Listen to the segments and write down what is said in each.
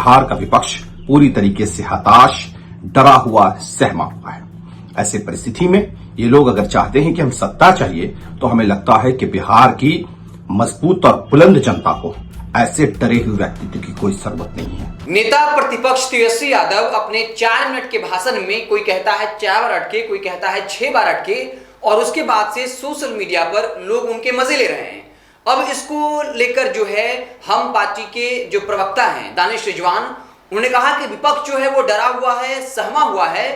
बिहार का विपक्ष पूरी तरीके से हताश, डरा हुआ, सहमा हुआ है। ऐसे परिस्थिति में ये लोग अगर चाहते हैं कि हम सत्ता चाहिए, तो हमें लगता है कि बिहार की मजबूत और बुलंद जनता को ऐसे डरे हुए व्यक्तित्व की कोई जरूरत नहीं है। नेता प्रतिपक्ष तेजस्वी यादव अपने 4 मिनट के भाषण में कोई कहता है 4 बार अटके, कोई कहता है 6 बार अटके, और उसके बाद से सोशल मीडिया पर लोग उनके मजे ले रहे हैं। अब इसको लेकर जो है हम पार्टी के जो प्रवक्ता हैं दानिश रिजवान, उन्होंने कहा कि विपक्ष जो है वो डरा हुआ है, सहमा हुआ है,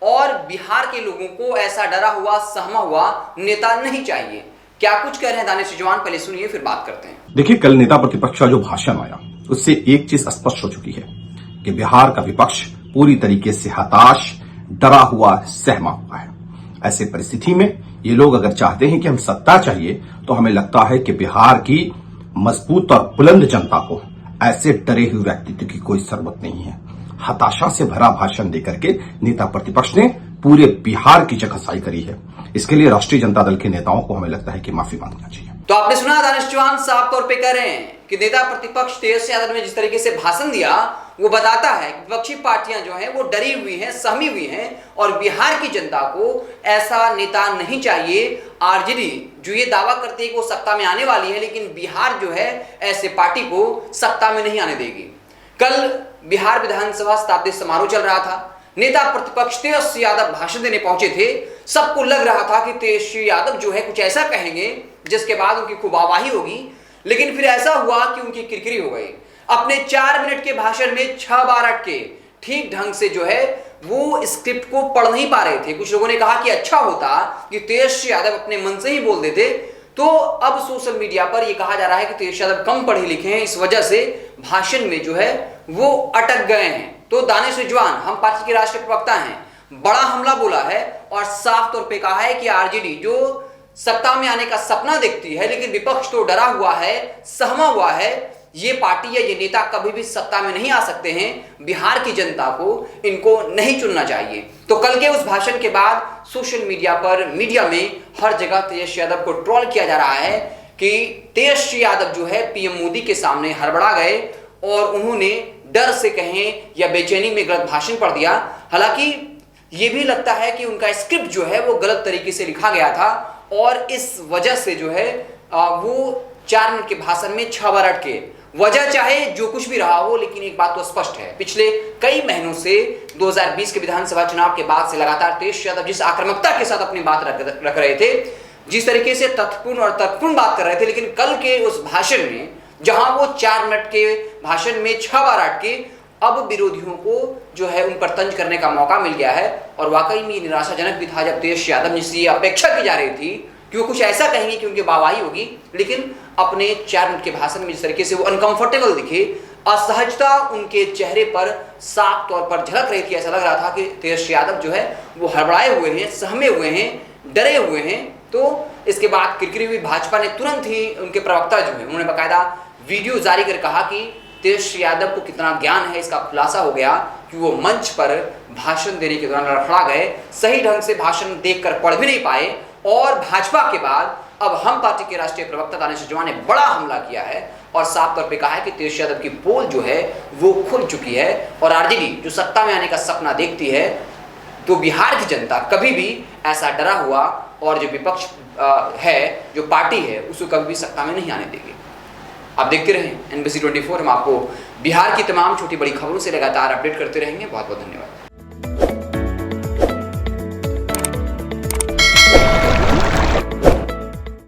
और बिहार के लोगों को ऐसा डरा हुआ, सहमा हुआ नेता नहीं चाहिए। क्या कुछ कह रहे हैं दानिश रिजवान, पहले सुनिए फिर बात करते हैं। देखिए, कल नेता प्रतिपक्ष का जो भाषण आया उससे एक चीज स्पष्ट हो चुकी है कि बिहार का विपक्ष पूरी तरीके से हताश, डरा हुआ, सहमा हुआ है। ऐसे परिस्थिति में ये लोग अगर चाहते हैं कि हम सत्ता चाहिए, तो हमें लगता है कि बिहार की मजबूत और बुलंद जनता को ऐसे डरे हुए व्यक्तित्व की कोई जरूरत नहीं है। हताशा से भरा भाषण देकर के नेता प्रतिपक्ष ने पूरे बिहार की चकसाई करी है। इसके लिए राष्ट्रीय जनता दल के नेताओं को हमें लगता है कि माफी मांगना चाहिए। तो आपने सुना, दानिश रिजवान साफ तौर पे कह रहे हैं कि नेता प्रतिपक्ष तेजस्वी यादव ने जिस तरीके से भाषण दिया वो बताता है कि विपक्षी पार्टियां जो हैं वो डरी हुई हैं, सहमी हुई हैं, और बिहार की जनता को ऐसा नेता नहीं चाहिए। आरजेडी जो ये दावा करती है कि वो सत्ता में आने वाली है, लेकिन बिहार जो है ऐसे पार्टी को सत्ता में नहीं आने देगी। कल बिहार विधानसभा शताब्दी समारोह चल रहा था, नेता प्रतिपक्ष तेजस्वी यादव भाषण देने पहुंचे थे। सबको लग रहा था कि तेजस्वी यादव जो है कुछ ऐसा कहेंगे जिसके बाद उनकी खूब वाहवाही होगी, लेकिन फिर ऐसा हुआ कि उनकी किरकिरी हो गई। अपने 4 मिनट के भाषण में 6 बार अटके, ठीक ढंग से जो है वो स्क्रिप्ट को पढ़ नहीं पा रहे थे। कुछ लोगों ने कहा कि अच्छा होता कि तेजस्वी यादव अपने मन से ही बोल देते। तो अब सोशल मीडिया पर यह कहा जा रहा है कि तेजस्वी यादव कम पढ़े लिखे हैं, इस वजह से भाषण में जो है वो अटक गए हैं। तो दानिश रिजवान, हम पार्टी के राष्ट्रीय प्रवक्ता हैं, बड़ा हमला बोला है और साफ तौर पे कहा है कि आरजेडी जो सत्ता में आने का सपना देखती है, लेकिन विपक्ष तो डरा हुआ है, सहमा हुआ है। ये पार्टी या ये नेता कभी भी सत्ता में नहीं आ सकते हैं। बिहार की जनता को इनको नहीं चुनना चाहिए। तो कल के उस भाषण के बाद सोशल मीडिया पर, मीडिया में हर जगह तेजस्वी यादव को ट्रोल किया जा रहा है कि तेजस्वी यादव जो है पीएम मोदी के सामने हड़बड़ा गए और उन्होंने डर से कहें या बेचैनी में गलत भाषण पढ़ दिया। हालांकि ये भी लगता है कि उनका स्क्रिप्ट जो है वो गलत तरीके से लिखा गया था, और इस वजह से जो है वो 4 मिनट के भाषण में 6 बार अटके। वजह चाहे जो कुछ भी रहा हो, लेकिन एक बात तो स्पष्ट है, पिछले कई महीनों से 2020 के विधानसभा चुनाव के बाद से लगातार तेजस्वी यादव जिस आक्रामकता के साथ अपनी बात रख रहे थे, जिस तरीके से तथ्यपूर्ण और तर्कपूर्ण बात कर रहे थे, लेकिन कल के उस भाषण में जहां वो 4 मिनट के भाषण में 6 बार अटके, अब विरोधियों को जो है उन पर तंज करने का मौका मिल गया है। और वाकई में ये निराशाजनक भी था जब तेजस्वी यादव जिससे अपेक्षा की जा रही थी कि वो कुछ ऐसा कहेंगे कि उनकी वाहवाही होगी, लेकिन अपने 4 मिनट के भाषण में जिस तरीके से वो अनकंफर्टेबल दिखे, असहजता उनके चेहरे पर साफ तौर पर झलक रही थी। ऐसा लग रहा था कि तेजस्वी यादव जो है वो हड़बड़ाए हुए हैं, सहमे हुए हैं, डरे हुए हैं। तो इसके बाद किरकिरी हुई भाजपा ने तुरंत ही, उनके प्रवक्ता जो है उन्होंने बाकायदा वीडियो जारी कर कहा कि तेजस्वी यादव को कितना ज्ञान है इसका खुलासा हो गया कि वो मंच पर भाषण देने के दौरान लड़खड़ा गए, सही ढंग से भाषण देखकर पढ़ भी नहीं पाए। और भाजपा के बाद अब हम पार्टी के राष्ट्रीय प्रवक्ता दानिश रिजवान ने बड़ा हमला किया है और साफ तौर पे कहा है कि तेजस्वी यादव की पोल जो है वो खुल चुकी है, और आरजेडी जो सत्ता में आने का सपना देखती है, तो बिहार की जनता कभी भी ऐसा डरा हुआ और जो विपक्ष है, जो पार्टी है, उसको कभी भी सत्ता में नहीं आने देगी। आप देखते रहें NBC 24। हम आपको बिहार की तमाम छोटी बड़ी खबरों से लगातार अपडेट करते रहेंगे। बहुत बहुत धन्यवाद।